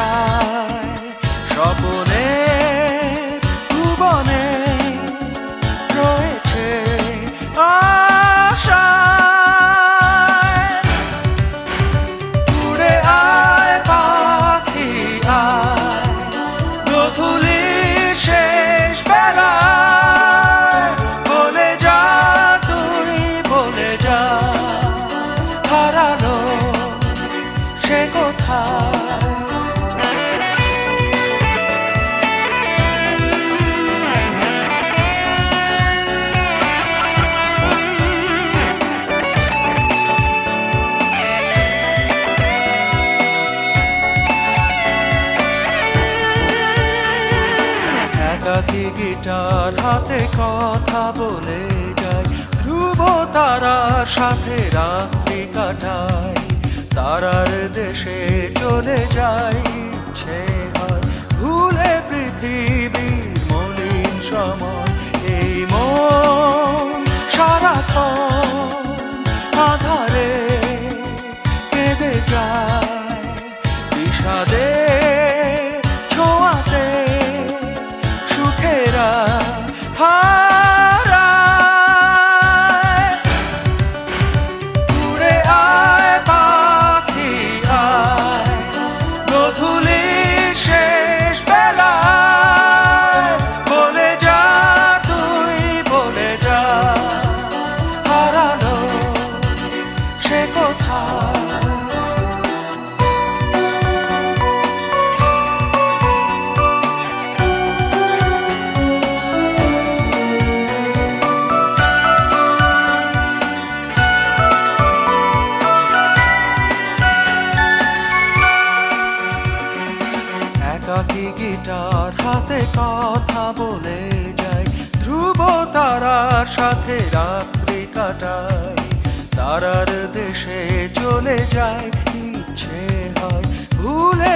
আশায় স্বপনের ভুবনে রয়েছে আশায়। উড়ে আয় পাখি আয়, গোধূলি শেষ বেলায় বলে যা, তুই বলে যা, হারালো সে কোথায়। একাকী গিটার হাতে কথা বলে যায়, ধ্রুব তারার সাথে রাত্রি কাটায়, তারার দেশে চলে যায় ইচ্ছে হয়, ভুলে পৃথিবীর মলিন সময়। এই মন সারাক্ষণ আধারে কেঁদে যায়, বিষাদে ছোঁয়াতে সুখেরা হারায়। উড়ে আয় পাখি আয়, গোধূলি শেষ বেলায় বলে যা, তুই বলে যা, হারালো সে কোথায়। একাকী গিটার হাতে কথা বলে যায়, ধ্রুব তারার সাথে রাত্রি কাটায়, তারার দেশে চলে যায় ইচ্ছে হয়, ভুলে